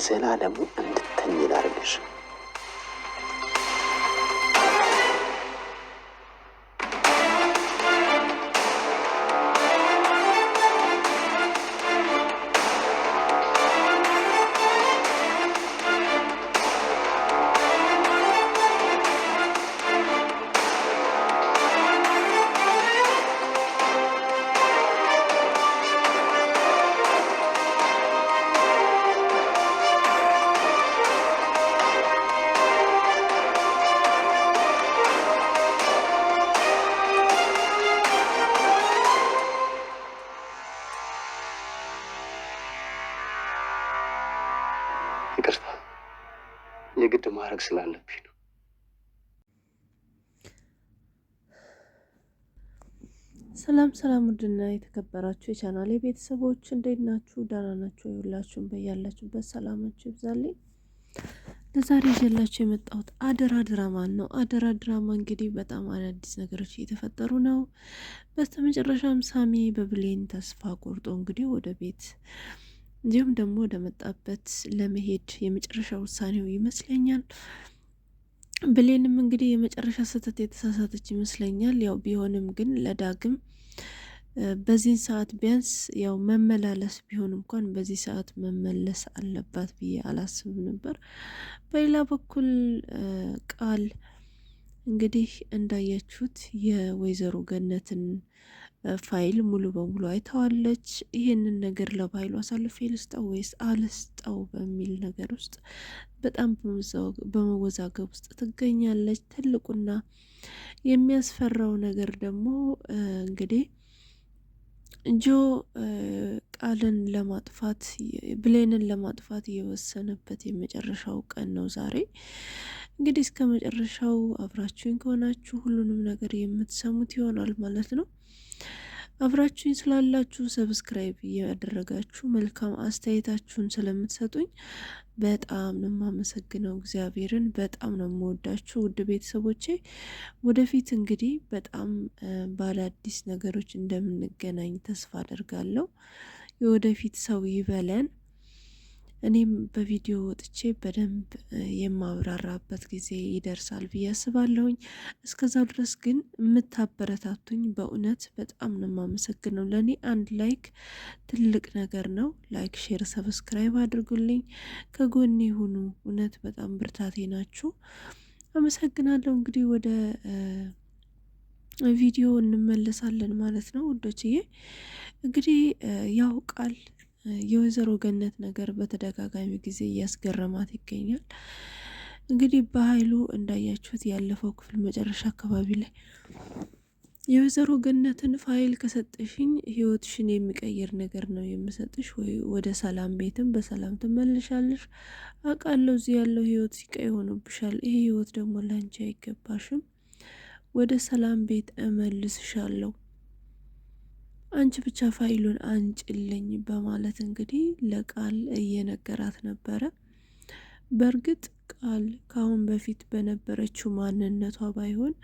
ለዘላለሙ እንድትተኝ ላድርግሽ። ይቅርታ የግድ ማድረግ ስላለብኝ ነው። ሰላም ውድና የተከበራችሁ የቻናሌ ቤተሰቦች እንዴት ናችሁ? ደህና ናችሁ? ሁላችሁም በያላችሁበት ሰላማችሁ ይብዛልኝ። ለዛሬ ይዤላችሁ የመጣሁት አደራ ድራማ ነው። አደራ ድራማ እንግዲህ በጣም አዳዲስ ነገሮች እየተፈጠሩ ነው። በስተመጨረሻም ሳሚ በብሌን ተስፋ ቆርጦ እንግዲህ ወደ ቤት እንዲሁም ደግሞ ወደ መጣበት ለመሄድ የመጨረሻ ውሳኔው ይመስለኛል። ብሌንም እንግዲህ የመጨረሻ ስህተት የተሳሳተች ይመስለኛል። ያው ቢሆንም ግን ለዳግም በዚህን ሰዓት ቢያንስ ያው መመላለስ ቢሆን እንኳን በዚህ ሰዓት መመለስ አለባት ብዬ አላስብም ነበር። በሌላ በኩል ቃል እንግዲህ እንዳያችሁት የወይዘሮ ገነትን ፋይል ሙሉ በሙሉ አይተዋለች። ይህንን ነገር ለፋይሉ አሳልፌ ልስጠው ወይስ አልስጠው በሚል ነገር ውስጥ በጣም በመወዛገብ ውስጥ ትገኛለች። ትልቁና የሚያስፈራው ነገር ደግሞ እንግዲህ ጆ ቃልን ለማጥፋት ብሌንን ለማጥፋት የወሰነበት የመጨረሻው ቀን ነው ዛሬ። እንግዲህ እስከ መጨረሻው አብራችሁኝ ከሆናችሁ ሁሉንም ነገር የምትሰሙት ይሆናል ማለት ነው። አብራችሁኝ ስላላችሁ ሰብስክራይብ እያደረጋችሁ መልካም አስተያየታችሁን ስለምትሰጡኝ በጣም ነው የማመሰግነው። እግዚአብሔርን በጣም ነው የምወዳችሁ ውድ ቤተሰቦቼ። ወደፊት እንግዲህ በጣም ባለአዲስ ነገሮች እንደምንገናኝ ተስፋ አደርጋለሁ። የወደፊት ሰው ይበለን። እኔም በቪዲዮ ወጥቼ በደንብ የማብራራበት ጊዜ ይደርሳል ብዬ አስባለሁኝ። እስከዛው ድረስ ግን የምታበረታቱኝ በእውነት በጣም ነው የማመሰግነው። ለእኔ አንድ ላይክ ትልቅ ነገር ነው። ላይክ፣ ሼር፣ ሰብስክራይብ አድርጉልኝ። ከጎኔ ሁኑ። እውነት በጣም ብርታቴ ናችሁ። አመሰግናለሁ። እንግዲህ ወደ ቪዲዮ እንመለሳለን ማለት ነው ውዶችዬ። እንግዲህ ያው ቃል የወይዘሮ ገነት ነገር በተደጋጋሚ ጊዜ እያስገረማት ይገኛል። እንግዲህ በኃይሉ እንዳያችሁት ያለፈው ክፍል መጨረሻ አካባቢ ላይ የወይዘሮ ገነትን ፋይል ከሰጠሽኝ ህይወትሽን የሚቀይር ነገር ነው የምሰጥሽ፣ ወይ ወደ ሰላም ቤትም በሰላም ትመልሻለሽ። አውቃለሁ እዚህ ያለው ህይወት ሲቀይ ሆኖብሻል። ይሄ ህይወት ደግሞ ላንቺ አይገባሽም። ወደ ሰላም ቤት እመልስሻለሁ፣ አንቺ ብቻ ፋይሉን አንጭልኝ በማለት እንግዲህ ለቃል እየነገራት ነበረ። በእርግጥ ቃል ካሁን በፊት በነበረችው ማንነቷ ባይሆን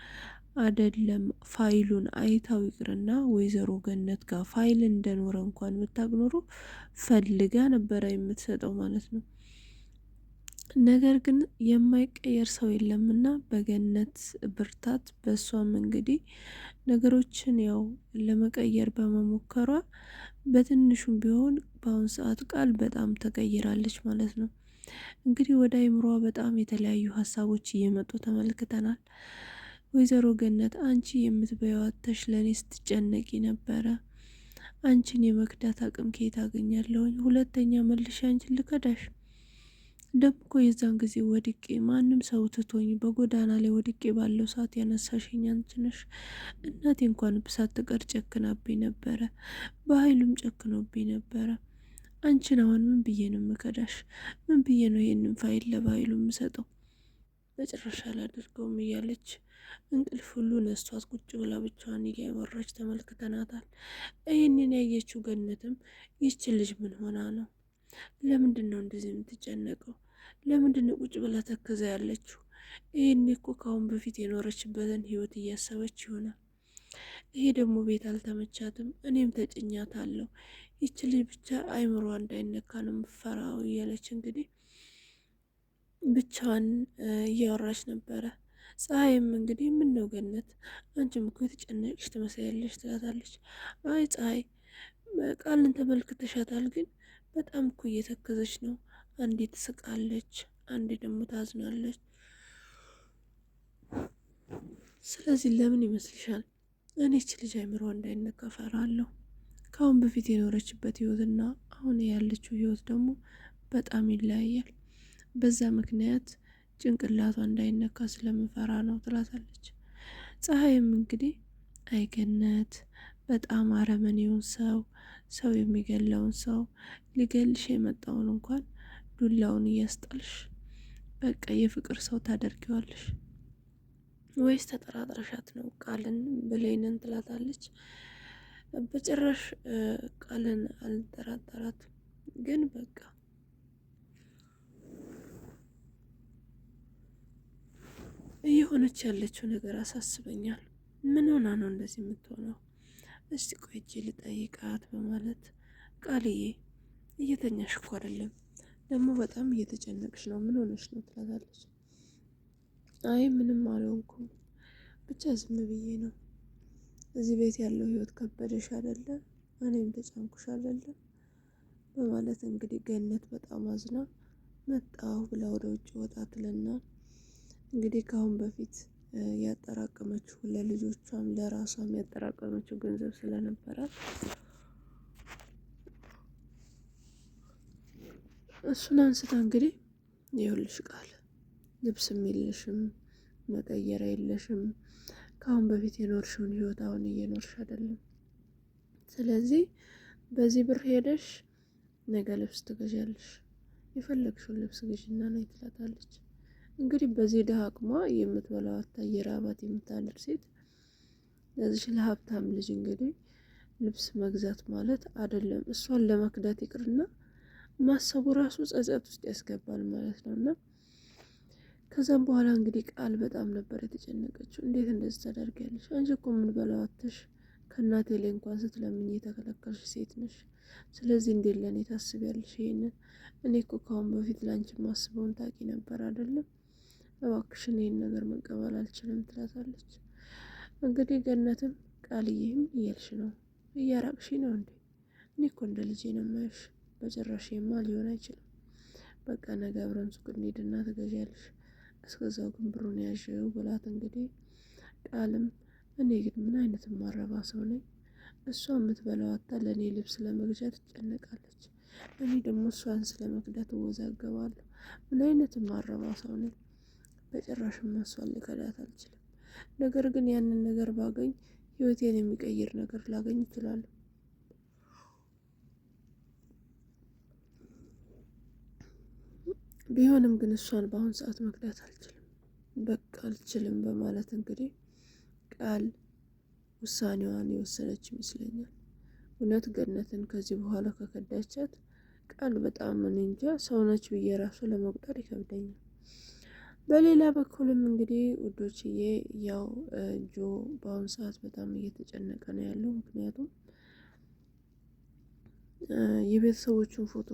አይደለም ፋይሉን አይታው ይቅርና ወይዘሮ ገነት ጋር ፋይል እንደኖረ እንኳን ብታግኖሩ ፈልጋ ነበረ የምትሰጠው ማለት ነው። ነገር ግን የማይቀየር ሰው የለምና በገነት ብርታት በሷም እንግዲህ ነገሮችን ያው ለመቀየር በመሞከሯ በትንሹም ቢሆን በአሁን ሰዓት ቃል በጣም ተቀይራለች ማለት ነው። እንግዲህ ወደ አይምሯ በጣም የተለያዩ ሀሳቦች እየመጡ ተመልክተናል። ወይዘሮ ገነት አንቺ የምትበይው አጥተሽ ለእኔ ስትጨነቂ ነበረ። አንቺን የመክዳት አቅም ከየት አገኛለሁኝ? ሁለተኛ መልሼ አንቺን ልከዳሽ? ደግሞ እኮ የዛን ጊዜ ወድቄ ማንም ሰው ትቶኝ በጎዳና ላይ ወድቄ ባለው ሰዓት ያነሳሽኝ አንቺ ነሽ። እናቴ እንኳን ሳትቀር ጨክናብኝ ነበረ፣ በኃይሉም ጨክኖብኝ ነበረ። አንቺን አሁን ምን ብዬ ነው የምከዳሽ? ምን ብዬ ነው ይህንን ፋይል ለባይሉ የምሰጠው? በጭራሽ አላደርገውም እያለች እንቅልፍ ሁሉ ነስቷት ቁጭ ብላ ብቻዋን እያወራች ተመልክተናታል። ይህንን ያየችው ገነትም ይህች ልጅ ምን ሆና ነው? ለምንድን ነው እንደዚህ የምትጨነቀው? ለምንድን ነው ቁጭ ብላ ተከዛ ያለችው? ይህኔ እኮ ካሁን በፊት የኖረችበትን ህይወት እያሰበች ይሆናል። ይሄ ደግሞ ቤት አልተመቻትም፣ እኔም ተጭኛታለሁ። ይች ልጅ ብቻ አይምሯ እንዳይነካ ነው የምፈራው እያለች እንግዲህ ብቻዋን እያወራች ነበረ። ፀሐይም እንግዲህ ምን ነው ገነት፣ አንቺም እኮ የተጨነቅሽ ትመስያለሽ ትላታለች። አይ ፀሐይ ቃልን ተመልክተሻታል፣ ግን በጣም እኮ እየተከዘች ነው። አንዴ ትስቃለች፣ አንዴ ደግሞ ታዝናለች። ስለዚህ ለምን ይመስልሻል እኔች ልጅ አይምሮ እንዳይነካ እፈራለሁ። ከአሁን በፊት የኖረችበት ህይወትና አሁን ያለችው ህይወት ደግሞ በጣም ይለያያል። በዛ ምክንያት ጭንቅላቷ እንዳይነካ ስለምፈራ ነው ትላታለች። ፀሐይም እንግዲህ አይገነት በጣም አረመኔውን ሰው የሚገለውን ሰው ሊገልሽ የመጣውን እንኳን ዱላውን እያስጣልሽ በቃ የፍቅር ሰው ታደርጊዋለሽ ወይስ ተጠራጥረሻት ነው ቃልን ብሌንን ትላታለች። በጭራሽ ቃልን አልጠራጠራትም፣ ግን በቃ እየሆነች ያለችው ነገር አሳስበኛል። ምን ሆና ነው እንደዚህ የምትሆነው? እስቲ ቆይቼ ልጠይቃት በማለት ቃልዬ እየተኛሽ እኮ አይደለም ደግሞ በጣም እየተጨነቅሽ ነው፣ ምን ሆነሽ ነው ትላታለች። አይ ምንም አልሆንኩም፣ ብቻ ዝም ብዬ ነው። እዚህ ቤት ያለው ህይወት ከበደሽ አይደለ? እኔም ተጨንኩሽ አይደለ? በማለት እንግዲህ ገነት በጣም አዝና መጣሁ ብላ ወደ ውጭ ወጣ ትልና እንግዲህ ከአሁን በፊት ያጠራቀመችው ለልጆቿም ለራሷም ያጠራቀመችው ገንዘብ ስለነበራት እሱን አንስታ እንግዲህ ይኸውልሽ ቃል ልብስም የለሽም መቀየሪያ የለሽም፣ ከአሁን በፊት የኖርሽውን ህይወት አሁን እየኖርሽ አይደለም። ስለዚህ በዚህ ብር ሄደሽ ነገ ልብስ ትገዣለሽ፣ የፈለግሽውን ልብስ ግዢና ነይ ትላታለች። እንግዲህ በዚህ ድሃ አቅሟ የምትበላው አታ የራባት የምታድር ሴት ለዚህ ለሀብታም ልጅ እንግዲህ ልብስ መግዛት ማለት አይደለም እሷን ለመክዳት ይቅርና ማሰቡ ራሱ ጸጸት ውስጥ ያስገባል ማለት ነው። እና ከዛም በኋላ እንግዲህ ቃል በጣም ነበር የተጨነቀችው። እንዴት እንደዚህ ታደርጊያለሽ? አንቺ እኮ ምን በላዋተሽ ከእናቴ ላይ እንኳን ስትለምኝ የተከለከልሽ ሴት ነሽ። ስለዚህ እንዴት ለእኔ ታስቢያለሽ ይሄንን? እኔ እኮ ከአሁን በፊት ለአንቺ ማስበውን ታውቂ ነበር አይደለም? እባክሽን ይሄን ነገር መቀበል አልችልም ትላታለች። እንግዲህ ገነትም ቃልዬም እያልሽ ነው እያራቅሽ ነው እንዴ? እኔ እኮ እንደ ልጄ ነው የማይሽ። በጭራሽማ ሊሆን አይችልም። በቃ ነገ አብረን ሱቅ እንሂድና ትገዣለሽ፣ እስከዛው ግን ብሩን ያዥው ብላት እንግዲህ ቃልም እኔ ግን ምን አይነት ማረባ ሰው ነኝ? እሷ የምትበላው አታ ለእኔ ልብስ ለመግዛት ትጨነቃለች፣ እኔ ደግሞ እሷን ስለመክዳት እወዛገባለሁ። ምን አይነት ማረባ ሰው ነኝ? በጭራሽም እሷን ልከዳት አልችልም። ነገር ግን ያንን ነገር ባገኝ ህይወቴን የሚቀይር ነገር ላገኝ እችላለሁ። ቢሆንም ግን እሷን በአሁን ሰዓት መክዳት አልችልም፣ በቃ አልችልም በማለት እንግዲህ ቃል ውሳኔዋን የወሰነች ይመስለኛል። እውነት ገነትን ከዚህ በኋላ ከከዳቻት ቃል በጣም እኔ እንጃ ሰውነች ብዬ ራሱ ለመቁጠር ይከብደኛል። በሌላ በኩልም እንግዲህ ውዶችዬ ያው ጆ በአሁኑ ሰዓት በጣም እየተጨነቀ ነው ያለው። ምክንያቱም የቤተሰቦቹን ፎቶ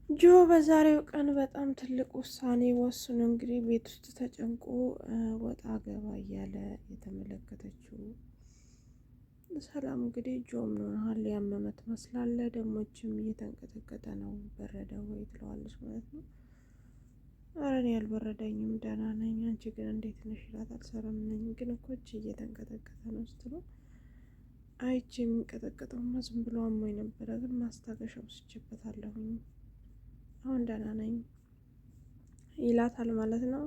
ጆ በዛሬው ቀን በጣም ትልቅ ውሳኔ ወስኖ እንግዲህ ቤት ውስጥ ተጨንቆ ወጣ ገባ እያለ የተመለከተችው ሰላም እንግዲህ ጆ ምን ሆነሃል? ያመመ ትመስላለህ፣ ደሞችም እየተንቀጠቀጠ ነው፣ በረደ ወይ ትለዋለች ማለት ነው። ኧረ እኔ ያልበረደኝም ደህና ነኝ፣ አንቺ ግን እንዴት ነሽ ይላታል። ሰላም ነኝ ግን እኮ እጅ እየተንቀጠቀጠ ነው ስትለው አይቼ የሚንቀጠቀጠውማ ዝም ብሎ አሞኝ ነበረ፣ ግን ማስታገሻ ወስጄበታለሁኝ አሁን ደህና ነኝ ይላታል ማለት ነው።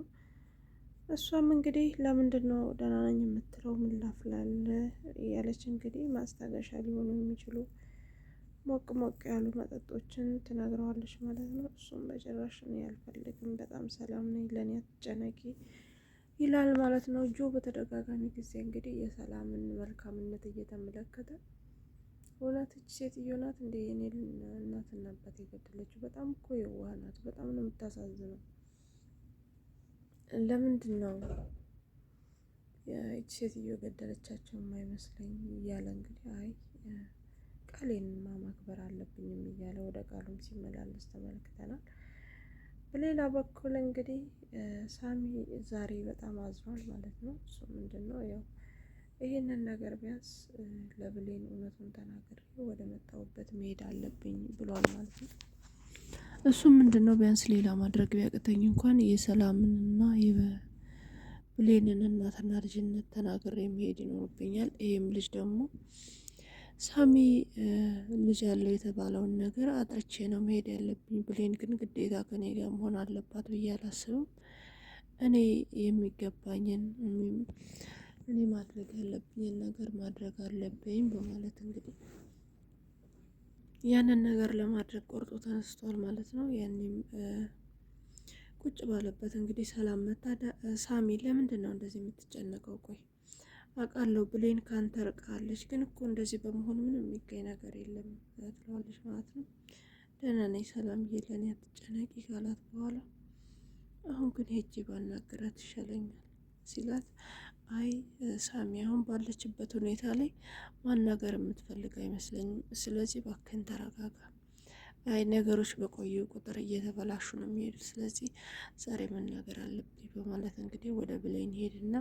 እሷም እንግዲህ ለምንድን ነው ደህና ነኝ የምትለው? ምን ላፍላል እያለች እንግዲህ ማስታገሻ ሊሆኑ የሚችሉ ሞቅ ሞቅ ያሉ መጠጦችን ትነግረዋለች ማለት ነው። እሱም በጭራሽ እኔ አልፈልግም፣ በጣም ሰላም ነኝ፣ ለእኔ አትጨነቂ ይላል ማለት ነው። ጆ በተደጋጋሚ ጊዜ እንግዲህ የሰላምን መልካምነት እየተመለከተ እውነት እች ሴትዮ ናት እንደ የኔ እናትና አባት የገደለችው? በጣም እኮ የዋህ ናት፣ በጣም ነው የምታሳዝነው። ለምንድን ነው እች ሴትዮ ገደለቻቸው የማይመስለኝ እያለ እንግዲህ አይ ቃሌንማ ማክበር አለብኝም እያለ ወደ ቃሉም ሲመላለስ ተመልክተናል። በሌላ በኩል እንግዲህ ሳሚ ዛሬ በጣም አዝኗል ማለት ነው። እሱ ምንድን ነው ያው ይህንን ነገር ቢያንስ ለብሌን እውነቱን ተናግሬ ወደ መጣሁበት መሄድ አለብኝ ብሏል ማለት ነው። እሱም ምንድን ነው ቢያንስ ሌላ ማድረግ ቢያቅተኝ እንኳን የሰላምንና የብሌንን እናትና ልጅነት ተናግሬ መሄድ ይኖርብኛል። ይህም ልጅ ደግሞ ሳሚ ልጅ ያለው የተባለውን ነገር አጥርቼ ነው መሄድ ያለብኝ። ብሌን ግን ግዴታ ከኔ ጋር መሆን አለባት ብዬ አላስብም። እኔ የሚገባኝን እኔ ማድረግ ያለብኝን ነገር ማድረግ አለብኝ በማለት እንግዲህ ያንን ነገር ለማድረግ ቆርጦ ተነስቷል ማለት ነው። ያኔም ቁጭ ባለበት እንግዲህ ሰላም መታደ ሳሚ ለምንድን ነው እንደዚህ የምትጨነቀው? ቆይ አውቃለሁ ብሌን ካንተ ርቃለች፣ ግን እኮ እንደዚህ በመሆኑ ምንም የሚገኝ ነገር የለም ትለዋለች ማለት ነው። ደህና ነኝ ሰላምዬ፣ ለእኔ አትጨነቂ ካላት በኋላ አሁን ግን ሄጄ ባናገራት ይሻለኛል ሲላት፣ አይ ሳሚ አሁን ባለችበት ሁኔታ ላይ ማናገር የምትፈልግ አይመስለኝም። ስለዚህ እባክህን ተረጋጋ። አይ ነገሮች በቆዩ ቁጥር እየተበላሹ ነው የሚሄዱት። ስለዚህ ዛሬ መናገር አለብኝ በማለት እንግዲህ ወደ ብሌን ሄድና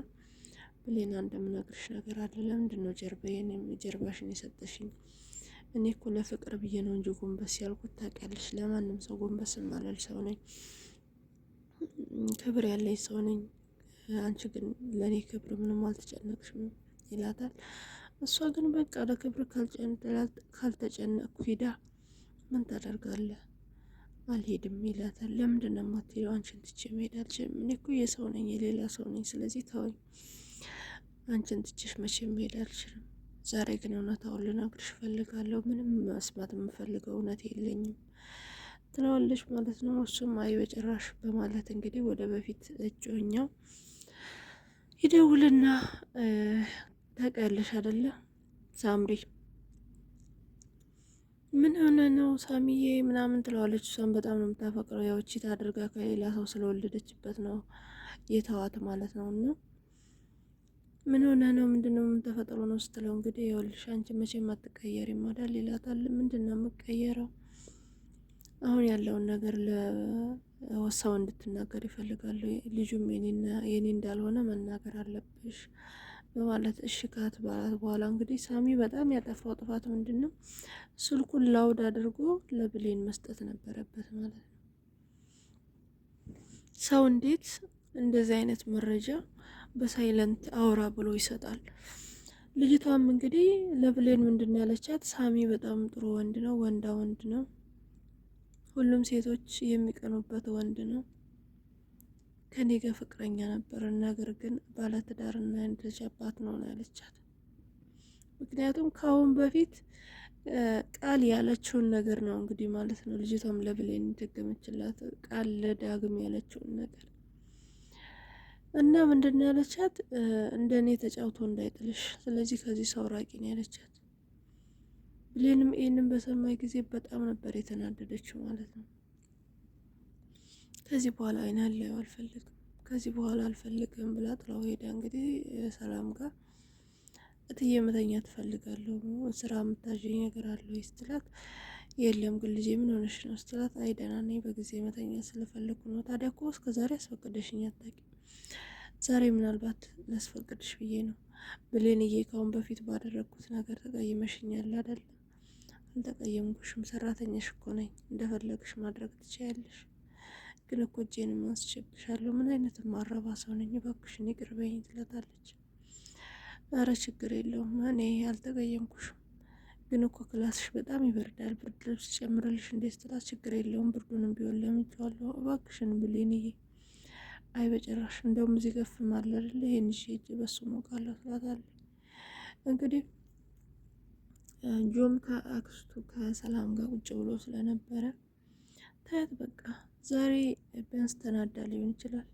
ብሌን እንደምነግርሽ ነገር አለ። ለምንድን ነው ጀርባሽን የሰጠሽኝ? እኔ እኮ ለፍቅር ብዬ ነው እንጂ ጎንበስ ያልኩት ታውቂያለሽ። ለማንም ሰው ጎንበስ ማለል ሰው ነኝ፣ ክብር ያለኝ ሰው ነኝ። አንቺ ግን ለእኔ ክብር ምንም አልተጨነቅሽም ይላታል። እሷ ግን በቃ ለክብር ካልተጨነቅኩ ሂዳ ምን ታደርጋለህ? አልሄድም ይላታል። ለምንድን ነው የማትሄደው? አንቺን ትቼ መሄድ አልችልም። እኔ እኮ የሰው ነኝ፣ የሌላ ሰው ነኝ። ስለዚህ ተወኝ። አንቺን ትቼሽ መቼም መሄድ አልችልም። ዛሬ ግን እውነታውን ልነግርሽ እፈልጋለሁ። ምንም መስማት የምፈልገው እውነት የለኝም ትለዋለች ማለት ነው። እሱም አይ በጭራሽ በማለት እንግዲህ ወደ በፊት እጮኛው ይደውልና ታውቂያለሽ አይደለ ሳምሪ ምን ሆነ ነው ሳሚዬ ምናምን ትለዋለች። እሷም በጣም ነው የምታፈቅረው። ያው ቺት አድርጋ ከሌላ ሰው ስለወለደችበት ነው የተዋት ማለት ነው። እና ምን ሆነ ነው ምንድነው ምን ተፈጥሮ ነው ስትለው እንግዲህ ይኸውልሽ አንቺ መቼም አትቀየሪም አይደል ይላታል። ምንድነው የምትቀየረው? አሁን ያለውን ነገር ለወሳው እንድትናገር ይፈልጋሉ። ልጁም የኔ እንዳልሆነ መናገር አለብሽ በማለት እሺ ካት ባላት በኋላ እንግዲህ ሳሚ በጣም ያጠፋው ጥፋት ምንድን ነው? ስልኩን ላውድ አድርጎ ለብሌን መስጠት ነበረበት ማለት ነው። ሰው እንዴት እንደዚህ አይነት መረጃ በሳይለንት አውራ ብሎ ይሰጣል? ልጅቷም እንግዲህ ለብሌን ምንድን ያለቻት ሳሚ በጣም ጥሩ ወንድ ነው፣ ወንዳ ወንድ ነው፣ ሁሉም ሴቶች የሚቀኑበት ወንድ ነው። ከኔ ጋር ፍቅረኛ ነበር፣ ነገር ግን ባለትዳርና ልጅ አባት ነው ያለቻት። ምክንያቱም ከአሁን በፊት ቃል ያለችውን ነገር ነው እንግዲህ ማለት ነው። ልጅቷም ለብሌን ደገመችላት ቃል ለዳግም ያለችውን ነገር እና ምንድን ያለቻት እንደኔ ተጫውቶ እንዳይጥልሽ፣ ስለዚህ ከዚህ ሰው ራቂ ነው ያለቻት። ብሌንም ይህንን በሰማይ ጊዜ በጣም ነበር የተናደደችው ማለት ነው። ከዚህ በኋላ አይና ላየው አልፈልግም፣ ከዚህ በኋላ አልፈልግም ብላ ጥላው ሄዳ እንግዲህ ሰላም ጋር እትዬ መተኛ ትፈልጋለሁ፣ ስራ የምታዥኝ ነገር አለ ወይ ስትላት፣ የለም ግን ልጄ ምን ሆነሽ ነው ስትላት፣ አይ ደህና ነኝ በጊዜ መተኛ ስለፈለኩ ነው። ታዲያ እኮ እስከ ዛሬ አስፈቅደሽኝ አታውቂም፣ ዛሬ ምናልባት ላስፈቅድሽ ብዬ ነው። ብሌንዬ ካሁን በፊት ባደረግኩት ነገር ተቀይመሽኛል አይደል? አልተቀየምኩሽም፣ ሰራተኛሽ እኮ ነኝ፣ እንደፈለግሽ ማድረግ ትችያለሽ። ግን እኮ እጄንም አንስቼብሻለሁ፣ ምን አይነት ማረባ ሰው ነኝ፣ እባክሽን ይቅር በይኝ ትላታለች። አረ ችግር የለውም እኔ አልተቀየምኩሽም፣ ግን እኮ ክላስሽ በጣም ይበርዳል፣ ብርድ ልብስ ጨምርልሽ እንዴት ስትላት፣ ችግር የለውም ብርዱንም ቢሆን ለምጄዋለሁ፣ እባክሽን ብሌንዬ። አይ በጭራሽ እንደውም እዚህ ገፍ ማለል ይሄን እጅ በሱ ሞቃለሁ ትላታለች። እንግዲህ ጆም ከአክስቱ ከሰላም ጋር ቁጭ ብሎ ስለነበረ ታያት በቃ ዛሬ ቢያንስ ተናዳ ሊሆን ይችላል፣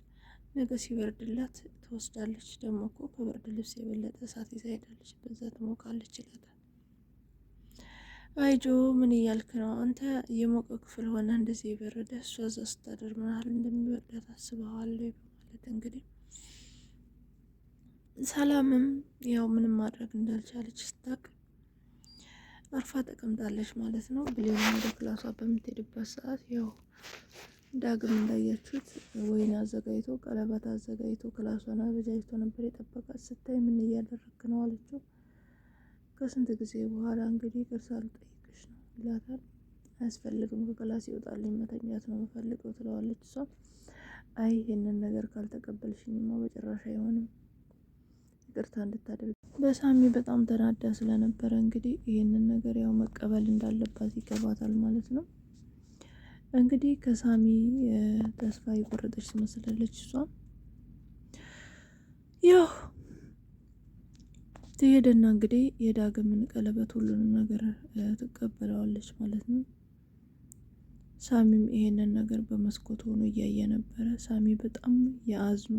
ነገ ሲበርድላት ትወስዳለች። ደግሞ እኮ ከብርድ ልብስ የበለጠ እሳት ይዛ ሄዳለች፣ በዛ ትሞቃለች ይላታል። አይ ጆ ምን እያልክ ነው አንተ? የሞቀ ክፍል ሆነ እንደዚህ የበረደ እሷ እዛ ስታደር ምን ያህል እንደሚበርዳት አስበዋል በማለት እንግዲህ ሰላምም ያው ምንም ማድረግ እንዳልቻለች ስታቅ አርፋ ተቀምጣለች ማለት ነው። ብሌን ወደ ክላሷ በምትሄድበት ሰዓት ያው ዳግም እንዳያችሁት ወይን አዘጋጅቶ ቀለበት አዘጋጅቶ ክላሷን አበጃጅቶ ነበር የጠበቃት። ስታይ ምን እያደረክ ነው አለችው። ከስንት ጊዜ በኋላ እንግዲህ ቅርሳ ልጠይቅሽ ነው ይላታል። አያስፈልግም ከክላስ ይወጣልኝ መተኛት ነው የምፈልገው ትለዋለች። እሷም አይ ይሄንን ነገር ካልተቀበልሽኝማ በጭራሽ አይሆንም ይቅርታ እንድታደርግ በሳሚ በጣም ተናዳ ስለነበረ እንግዲህ ይሄንን ነገር ያው መቀበል እንዳለባት ይገባታል ማለት ነው። እንግዲህ ከሳሚ ተስፋ የቆረጠች ትመስላለች። እሷም ያው ትሄድና እንግዲህ የዳግምን ቀለበት ሁሉንም ነገር ትቀበለዋለች ማለት ነው። ሳሚም ይሄንን ነገር በመስኮት ሆኖ እያየ ነበረ። ሳሚ በጣም የአዝኖ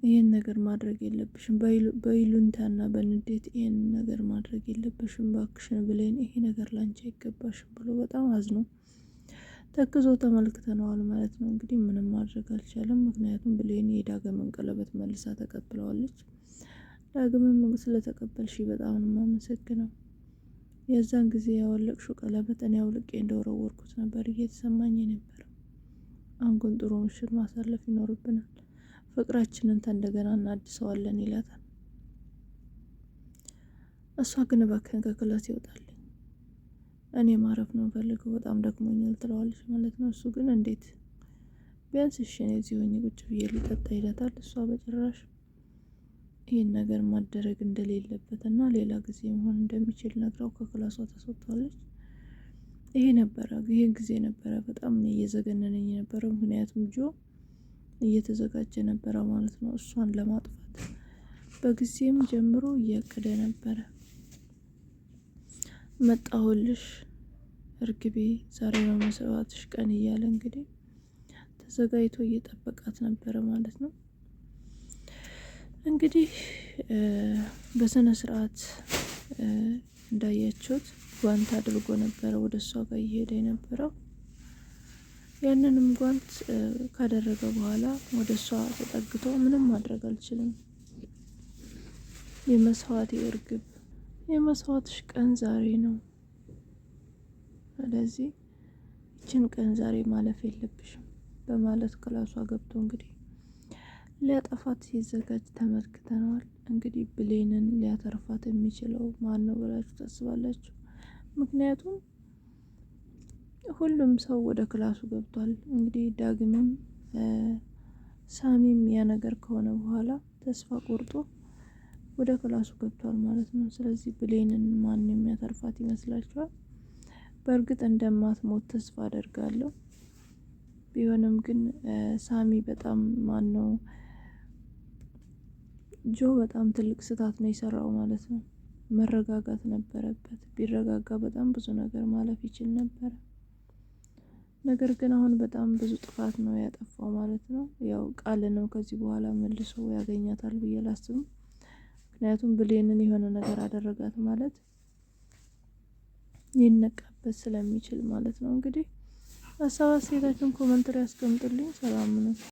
ይሄን ነገር ማድረግ የለብሽም በይሉንታና በንዴት ይሄን ነገር ማድረግ የለብሽም ባክሽን ብሌን ይሄ ነገር ላንቺ አይገባሽም ብሎ በጣም አዝኖ ተክዞ ተመልክተነዋል ማለት ነው። እንግዲህ ምንም ማድረግ አልቻለም። ምክንያቱም ብሌን የዳግምን ቀለበት መልሳ ተቀብለዋለች። ዳግምም ስለተቀበልሽ በጣም ነው የማመሰግነው። የዛን ጊዜ ያወለቅሽው ቀለበት እኔ አውልቄ እንደወረወርኩት ነበር እየተሰማኝ የነበረው። አሁን ግን ጥሩ ምሽት ማሳለፍ ይኖርብናል፣ ፍቅራችንን እንደገና እናድሰዋለን ይላታል። እሷ ግን እባክህን ከክላስ ይወጣልኝ እኔ ማረፍ ነው ፈልገው በጣም ደክሞኛል ትለዋለች ማለት ነው። እሱ ግን እንዴት ቢያንስ እሺ እኔ እዚህ ሆኜ ቁጭ ብዬ ልጠጣ ይላታል። እሷ በጭራሽ ይሄን ነገር ማደረግ እንደሌለበት እና ሌላ ጊዜ መሆን እንደሚችል ነግራው ከክላሷ ተሰጥቷለች። ይሄን ጊዜ ነበረ በጣም ነው እየዘገነነኝ የነበረው። ምክንያቱም ጆ እየተዘጋጀ ነበረ ማለት ነው እሷን ለማጥፋት በጊዜም ጀምሮ እያቀደ ነበረ። መጣሁልሽ እርግቤ ዛሬ ነው መስዋዕትሽ ቀን እያለ እንግዲህ ተዘጋጅቶ እየጠበቃት ነበረ ማለት ነው። እንግዲህ በስነ ስርዓት እንዳያችሁት ጓንት አድርጎ ነበረ ወደ እሷ ጋር እየሄደ የነበረው። ያንንም ጓንት ካደረገ በኋላ ወደ እሷ ተጠግቶ ምንም ማድረግ አልችልም የመስዋዕት እርግብ የመስዋዕትሽ ቀን ዛሬ ነው፣ ስለዚህ ይችን ቀን ዛሬ ማለፍ የለብሽም በማለት ክላሷ ገብቶ እንግዲህ ሊያጠፋት ሲዘጋጅ ተመልክተነዋል። እንግዲህ ብሌንን ሊያተርፋት የሚችለው ማን ነው ብላችሁ ታስባላችሁ? ምክንያቱም ሁሉም ሰው ወደ ክላሱ ገብቷል። እንግዲህ ዳግምም ሳሚም ያ ነገር ከሆነ በኋላ ተስፋ ቆርጦ ወደ ክላሱ ገብቷል ማለት ነው። ስለዚህ ብሌንን ማን የሚያተርፋት ይመስላችኋል? በእርግጥ እንደማትሞት ተስፋ አደርጋለሁ። ቢሆንም ግን ሳሚ በጣም ጆ በጣም ትልቅ ስህተት ነው የሰራው ማለት ነው። መረጋጋት ነበረበት። ቢረጋጋ በጣም ብዙ ነገር ማለፍ ይችል ነበር። ነገር ግን አሁን በጣም ብዙ ጥፋት ነው ያጠፋው ማለት ነው። ያው ቃል ነው ከዚህ በኋላ መልሶ ያገኛታል ብዬ አላስብም። ምክንያቱም ብሌንን የሆነ ነገር አደረጋት ማለት ሊነቃበት ስለሚችል ማለት ነው። እንግዲህ ሀሳብ አስተያየታችሁን ኮመንት ላይ አስቀምጡልኝ። ሰላም ነው።